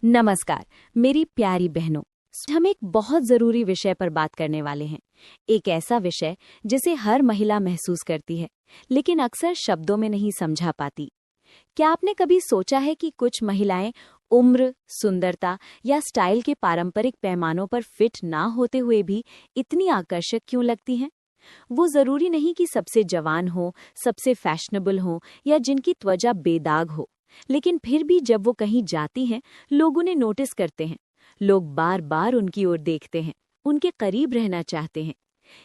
नमस्कार मेरी प्यारी बहनों। हम एक बहुत जरूरी विषय पर बात करने वाले हैं। एक ऐसा विषय जिसे हर महिला महसूस करती है लेकिन अक्सर शब्दों में नहीं समझा पाती। क्या आपने कभी सोचा है कि कुछ महिलाएं उम्र, सुंदरता या स्टाइल के पारंपरिक पैमानों पर फिट ना होते हुए भी इतनी आकर्षक क्यों लगती हैं? वो जरूरी नहीं कि सबसे जवान हो, सबसे फैशनेबल हो या जिनकी त्वचा बेदाग हो, लेकिन फिर भी जब वो कहीं जाती हैं, लोग उन्हें नोटिस करते हैं। लोग बार बार उनकी ओर देखते हैं, उनके करीब रहना चाहते हैं।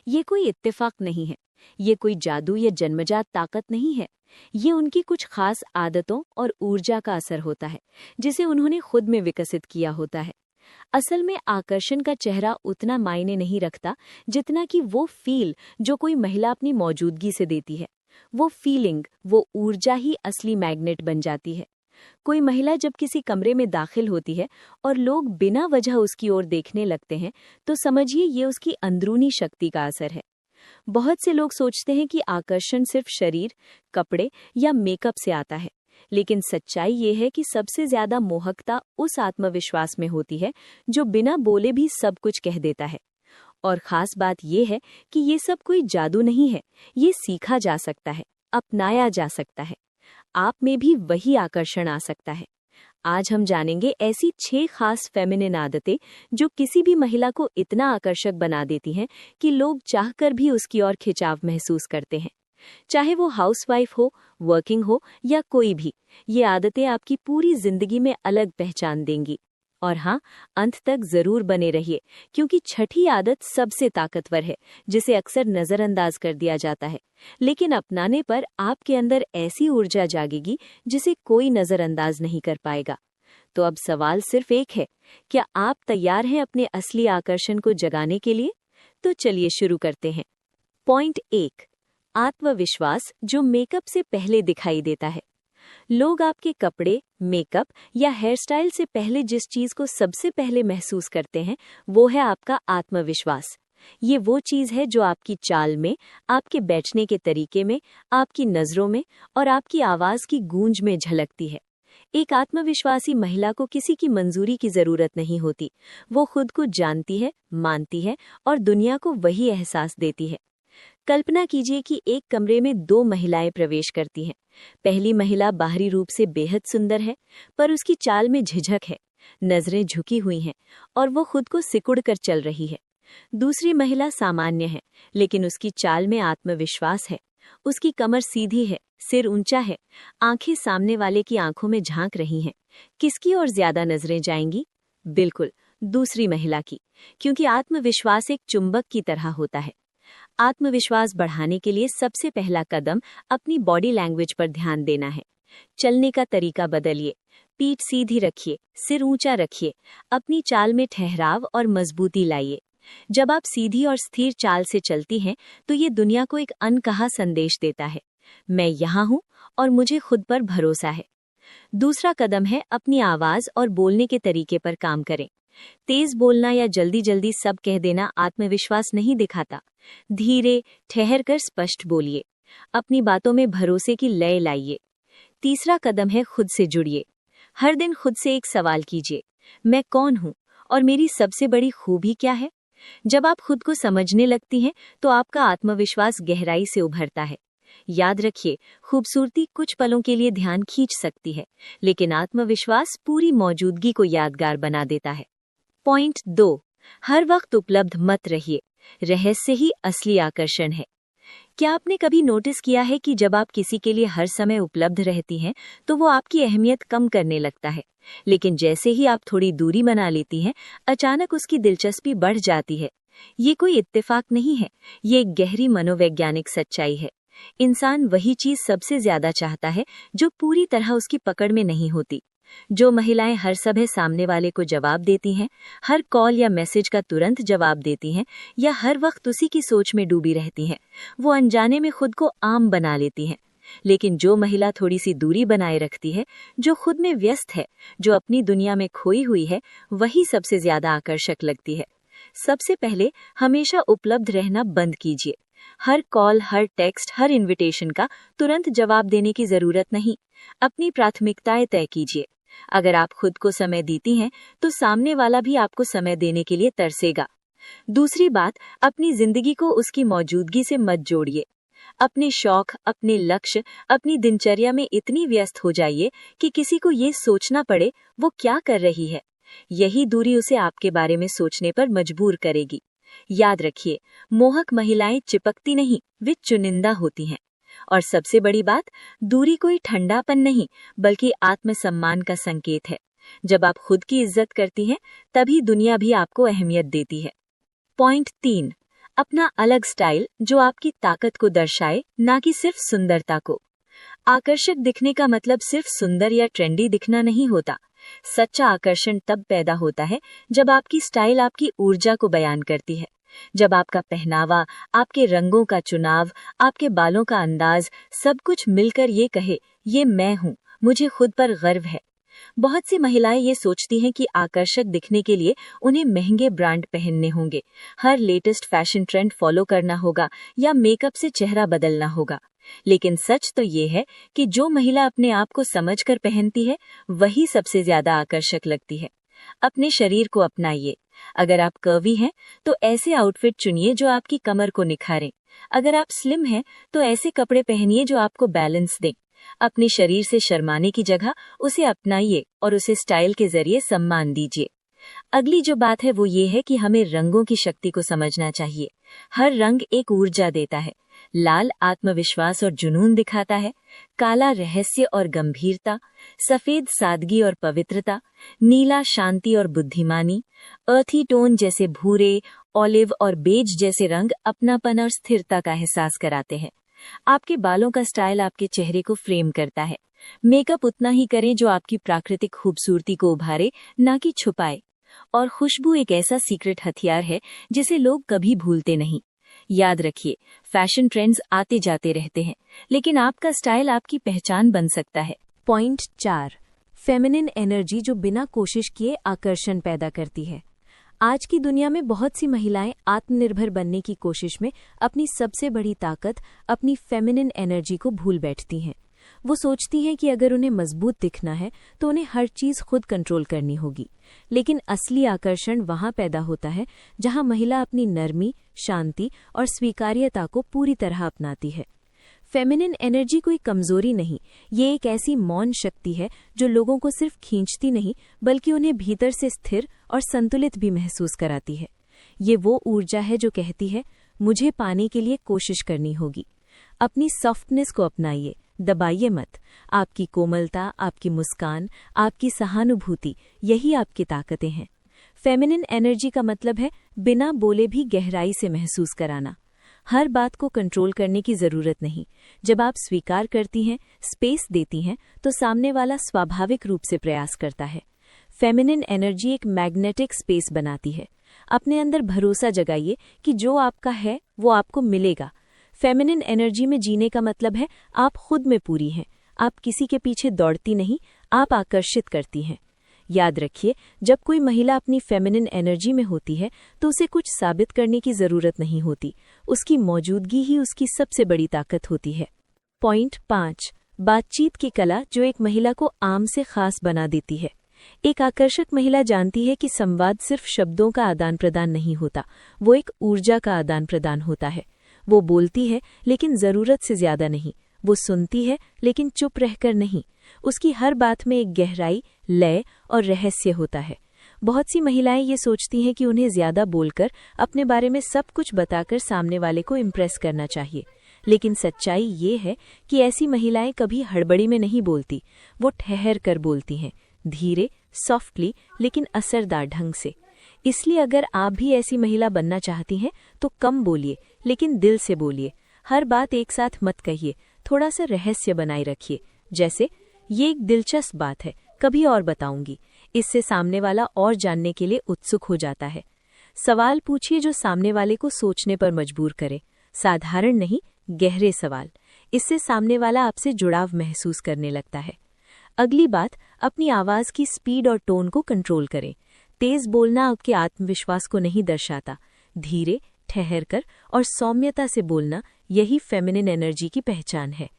ये कोई इत्तेफाक नहीं है, ये कोई जादू या जन्मजात ताकत नहीं है। ये उनकी कुछ खास आदतों और ऊर्जा का असर होता है, जिसे उन्होंने खुद में विकसित किया होता है। असल में आकर्षण का चेहरा उतना मायने नहीं रखता जितना कि वो फील जो कोई महिला अपनी मौजूदगी से देती है। वो फीलिंग, वो ऊर्जा ही असली मैग्नेट बन जाती है। कोई महिला जब किसी कमरे में दाखिल होती है और लोग बिना वजह उसकी ओर देखने लगते हैं, तो समझिए ये उसकी अंदरूनी शक्ति का असर है। बहुत से लोग सोचते हैं कि आकर्षण सिर्फ शरीर, कपड़े या मेकअप से आता है, लेकिन सच्चाई ये है कि सबसे ज्यादा मोहकता उस आत्मविश्वास में होती है जो बिना बोले भी सब कुछ कह देता है। और खास बात यह है कि ये सब कोई जादू नहीं है, ये सीखा जा सकता है, अपनाया जा सकता है। आप में भी वही आकर्षण आ सकता है। आज हम जानेंगे ऐसी 6 खास फेमिनिन आदतें जो किसी भी महिला को इतना आकर्षक बना देती हैं कि लोग चाहकर भी उसकी ओर खिंचाव महसूस करते हैं। चाहे वो हाउसवाइफ हो, वर्किंग हो या कोई भी, ये आदतें आपकी पूरी जिंदगी में अलग पहचान देंगी। और हाँ, अंत तक जरूर बने रहिए, क्योंकि छठी आदत सबसे ताकतवर है, जिसे अक्सर नजरअंदाज कर दिया जाता है, लेकिन अपनाने पर आपके अंदर ऐसी ऊर्जा जागेगी जिसे कोई नजरअंदाज नहीं कर पाएगा। तो अब सवाल सिर्फ एक है, क्या आप तैयार हैं अपने असली आकर्षण को जगाने के लिए? तो चलिए शुरू करते हैं। पॉइंट 1, आत्मविश्वास जो मेकअप से पहले दिखाई देता है। लोग आपके कपड़े, मेकअप या हेयर स्टाइल से पहले जिस चीज को सबसे पहले महसूस करते हैं, वो है आपका आत्मविश्वास। ये वो चीज है जो आपकी चाल में, आपके बैठने के तरीके में, आपकी नजरों में और आपकी आवाज की गूंज में झलकती है। एक आत्मविश्वासी महिला को किसी की मंजूरी की जरूरत नहीं होती। वो खुद को जानती है, मानती है और दुनिया को वही एहसास देती है। कल्पना कीजिए कि एक कमरे में 2 महिलाएं प्रवेश करती हैं। पहली महिला बाहरी रूप से बेहद सुंदर है, पर उसकी चाल में झिझक है, नजरें झुकी हुई हैं और वो खुद को सिकुड़ कर चल रही है। दूसरी महिला सामान्य है, लेकिन उसकी चाल में आत्मविश्वास है। उसकी कमर सीधी है, सिर ऊंचा है, आंखें सामने वाले की आंखों में झांक रही हैं। किसकी ओर ज्यादा नजरें जाएंगी? बिल्कुल दूसरी महिला की, क्योंकि आत्मविश्वास एक चुंबक की तरह होता है। आत्मविश्वास बढ़ाने के लिए सबसे पहला कदम अपनी बॉडी लैंग्वेज पर ध्यान देना है। चलने का तरीका बदलिए, पीठ सीधी रखिए, सिर ऊंचा रखिए, अपनी चाल में ठहराव और मजबूती लाइए। जब आप सीधी और स्थिर चाल से चलती हैं, तो ये दुनिया को एक अनकहा संदेश देता है, मैं यहाँ हूँ और मुझे खुद पर भरोसा है। दूसरा कदम है अपनी आवाज और बोलने के तरीके पर काम करें। तेज बोलना या जल्दी जल्दी सब कह देना आत्मविश्वास नहीं दिखाता। धीरे, ठहर कर स्पष्ट बोलिए। अपनी बातों में भरोसे की लय लाइए। तीसरा कदम है खुद से जुड़िए। हर दिन खुद से एक सवाल कीजिए, मैं कौन हूँ और मेरी सबसे बड़ी खूबी क्या है? जब आप खुद को समझने लगती हैं, तो आपका आत्मविश्वास गहराई से उभरता है। याद रखिए, खूबसूरती कुछ पलों के लिए ध्यान खींच सकती है, लेकिन आत्मविश्वास पूरी मौजूदगी को यादगार बना देता है। पॉइंट 2, हर वक्त उपलब्ध मत रहिए। रहस्य ही असली आकर्षण है। क्या आपने कभी नोटिस किया है कि जब आप किसी के लिए हर समय उपलब्ध रहती हैं, तो वो आपकी अहमियत कम करने लगता है, लेकिन जैसे ही आप थोड़ी दूरी बना लेती हैं, अचानक उसकी दिलचस्पी बढ़ जाती है। ये कोई इत्तेफाक नहीं है, ये एक गहरी मनोवैज्ञानिक सच्चाई है। इंसान वही चीज सबसे ज्यादा चाहता है जो पूरी तरह उसकी पकड़ में नहीं होती। जो महिलाएं हर समय सामने वाले को जवाब देती हैं, हर कॉल या मैसेज का तुरंत जवाब देती हैं या हर वक्त उसी की सोच में डूबी रहती हैं, वो अनजाने में खुद को आम बना लेती हैं। लेकिन जो महिला थोड़ी सी दूरी बनाए रखती है, जो खुद में व्यस्त है, जो अपनी दुनिया में खोई हुई है, वही सबसे ज्यादा आकर्षक लगती है। सबसे पहले हमेशा उपलब्ध रहना बंद कीजिए। हर कॉल, हर टेक्स्ट, हर इनविटेशन का तुरंत जवाब देने की जरूरत नहीं। अपनी प्राथमिकताएं तय कीजिए। अगर आप खुद को समय देती हैं तो सामने वाला भी आपको समय देने के लिए तरसेगा। दूसरी बात, अपनी जिंदगी को उसकी मौजूदगी से मत जोड़िए। अपने शौक, अपने लक्ष्य, अपनी दिनचर्या में इतनी व्यस्त हो जाइए कि किसी को ये सोचना पड़े वो क्या कर रही है। यही दूरी उसे आपके बारे में सोचने पर मजबूर करेगी। याद रखिए, मोहक महिलाएं चिपकती नहीं, वे चुनिंदा होती हैं। और सबसे बड़ी बात, दूरी कोई ठंडापन नहीं बल्कि आत्मसम्मान का संकेत है। जब आप खुद की इज्जत करती हैं तभी दुनिया भी आपको अहमियत देती है। पॉइंट 3, अपना अलग स्टाइल जो आपकी ताकत को दर्शाए, ना कि सिर्फ सुंदरता को। आकर्षक दिखने का मतलब सिर्फ सुंदर या ट्रेंडी दिखना नहीं होता। सच्चा आकर्षण तब पैदा होता है जब आपकी स्टाइल आपकी ऊर्जा को बयान करती है। जब आपका पहनावा, आपके रंगों का चुनाव, आपके बालों का अंदाज, सब कुछ मिलकर ये कहे, ये मैं हूँ, मुझे खुद पर गर्व है। बहुत सी महिलाएं ये सोचती हैं कि आकर्षक दिखने के लिए उन्हें महंगे ब्रांड पहनने होंगे, हर लेटेस्ट फैशन ट्रेंड फॉलो करना होगा या मेकअप से चेहरा बदलना होगा। लेकिन सच तो ये है कि जो महिला अपने आप को समझकर पहनती है वही सबसे ज्यादा आकर्षक लगती है। अपने शरीर को अपनाइए। अगर आप कर्वी हैं तो ऐसे आउटफिट चुनिए जो आपकी कमर को निखारें। अगर आप स्लिम हैं तो ऐसे कपड़े पहनिए जो आपको बैलेंस दें। अपने शरीर से शर्माने की जगह उसे अपनाइए और उसे स्टाइल के जरिए सम्मान दीजिए। अगली जो बात है वो ये है कि हमें रंगों की शक्ति को समझना चाहिए। हर रंग एक ऊर्जा देता है। लाल आत्मविश्वास और जुनून दिखाता है, काला रहस्य और गंभीरता, सफेद सादगी और पवित्रता, नीला शांति और बुद्धिमानी, अर्थी टोन जैसे भूरे, ऑलिव और बेज जैसे रंग अपनापन और स्थिरता का एहसास कराते हैं। आपके बालों का स्टाइल आपके चेहरे को फ्रेम करता है। मेकअप उतना ही करें जो आपकी प्राकृतिक खूबसूरती को उभारे, ना कि छुपाए। और खुशबू एक ऐसा सीक्रेट हथियार है जिसे लोग कभी भूलते नहीं। याद रखिए, फैशन ट्रेंड्स आते जाते रहते हैं, लेकिन आपका स्टाइल आपकी पहचान बन सकता है। पॉइंट 4, फेमिनिन एनर्जी जो बिना कोशिश किए आकर्षण पैदा करती है। आज की दुनिया में बहुत सी महिलाएं आत्मनिर्भर बनने की कोशिश में अपनी सबसे बड़ी ताकत, अपनी फेमिनिन एनर्जी को भूल बैठती हैं। वो सोचती हैं कि अगर उन्हें मजबूत दिखना है तो उन्हें हर चीज खुद कंट्रोल करनी होगी। लेकिन असली आकर्षण वहां पैदा होता है जहां महिला अपनी नरमी, शांति और स्वीकार्यता को पूरी तरह अपनाती है। फेमिनिन एनर्जी कोई कमजोरी नहीं, ये एक ऐसी मौन शक्ति है जो लोगों को सिर्फ खींचती नहीं बल्कि उन्हें भीतर से स्थिर और संतुलित भी महसूस कराती है। ये वो ऊर्जा है जो कहती है, मुझे पाने के लिए कोशिश करनी होगी। अपनी सॉफ्टनेस को अपनाइए, दबाइए मत। आपकी कोमलता, आपकी मुस्कान, आपकी सहानुभूति, यही आपकी ताकतें हैं। फेमिनिन एनर्जी का मतलब है बिना बोले भी गहराई से महसूस कराना। हर बात को कंट्रोल करने की जरूरत नहीं। जब आप स्वीकार करती हैं, स्पेस देती हैं, तो सामने वाला स्वाभाविक रूप से प्रयास करता है। फेमिनिन एनर्जी एक मैग्नेटिक स्पेस बनाती है। अपने अंदर भरोसा जगाइए कि जो आपका है वो आपको मिलेगा। फेमिनिन एनर्जी में जीने का मतलब है आप खुद में पूरी हैं। आप किसी के पीछे दौड़ती नहीं, आप आकर्षित करती हैं। याद रखिए, जब कोई महिला अपनी फेमिनिन एनर्जी में होती है तो उसे कुछ साबित करने की जरूरत नहीं होती। उसकी मौजूदगी ही उसकी सबसे बड़ी ताकत होती है। पॉइंट 5, बातचीत की कला जो एक महिला को आम से खास बना देती है। एक आकर्षक महिला जानती है कि संवाद सिर्फ शब्दों का आदान प्रदान नहीं होता, वो एक ऊर्जा का आदान प्रदान होता है। वो बोलती है लेकिन जरूरत से ज्यादा नहीं। वो सुनती है लेकिन चुप रहकर नहीं। उसकी हर बात में एक गहराई, लय और रहस्य होता है। बहुत सी महिलाएं ये सोचती हैं कि उन्हें ज्यादा बोलकर, अपने बारे में सब कुछ बताकर सामने वाले को इम्प्रेस करना चाहिए। लेकिन सच्चाई ये है कि ऐसी महिलाएं कभी हड़बड़ी में नहीं बोलती। वो ठहर कर बोलती हैं, धीरे, सॉफ्टली, लेकिन असरदार ढंग से। इसलिए अगर आप भी ऐसी महिला बनना चाहती हैं तो कम बोलिए लेकिन दिल से बोलिए। हर बात एक साथ मत कहिए, थोड़ा सा रहस्य बनाए रखिए। जैसे, ये एक दिलचस्प बात है, कभी और बताऊंगी। इससे सामने वाला और जानने के लिए उत्सुक हो जाता है। सवाल पूछिए जो सामने वाले को सोचने पर मजबूर करे। साधारण नहीं, गहरे सवाल। इससे सामने वाला आपसे जुड़ाव महसूस करने लगता है। अगली बात, अपनी आवाज की स्पीड और टोन को कंट्रोल करें। तेज बोलना आपके आत्मविश्वास को नहीं दर्शाता। धीरे, ठहरकर और सौम्यता से बोलना, यही फेमिनिन एनर्जी की पहचान है।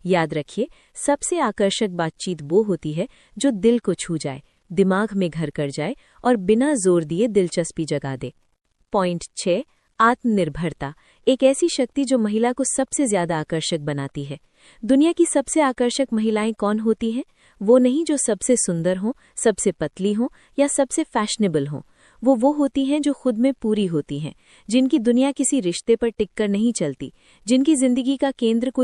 याद रखिए, सबसे आकर्षक बातचीत वो होती है जो दिल को छू जाए, दिमाग में घर कर जाए और बिना जोर दिए दिलचस्पी जगा दे। पॉइंट 6, आत्मनिर्भरता, एक ऐसी शक्ति जो महिला को सबसे ज्यादा आकर्षक बनाती है। दुनिया की सबसे आकर्षक महिलाएं कौन होती हैं? वो नहीं जो सबसे सुंदर हों, सबसे पतली हों या सबसे फैशनेबल हों। वो होती हैं जो खुद में पूरी होती हैं, जिनकी दुनिया किसी रिश्ते पर टिककर नहीं चलती, जिनकी जिंदगी का केंद्र कोई